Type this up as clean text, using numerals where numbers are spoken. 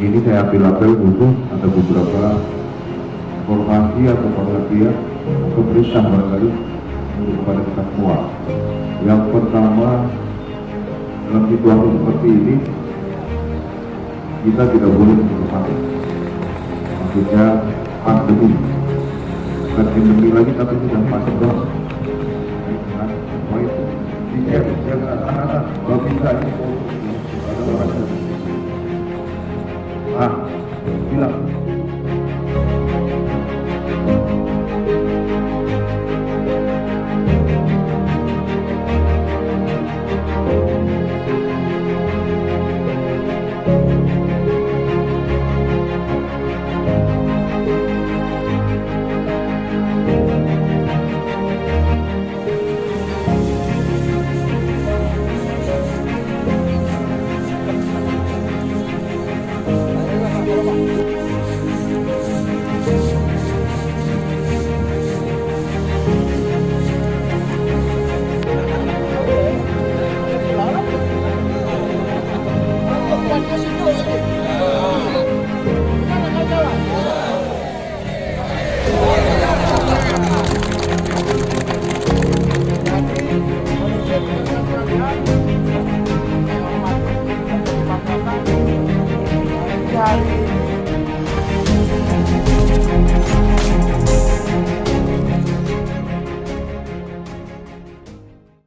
ini saya ambil apel khusus, ada beberapa informasi atau pengertian pemerintah barangkali untuk kepada kita semua. Yang pertama, dalam situasi seperti ini kita tidak boleh panik. Maksudnya pandemi, bukan endemi lagi tapi sudah panik dong. Jangan anak-anak, kalau bisa ini ada orang bilang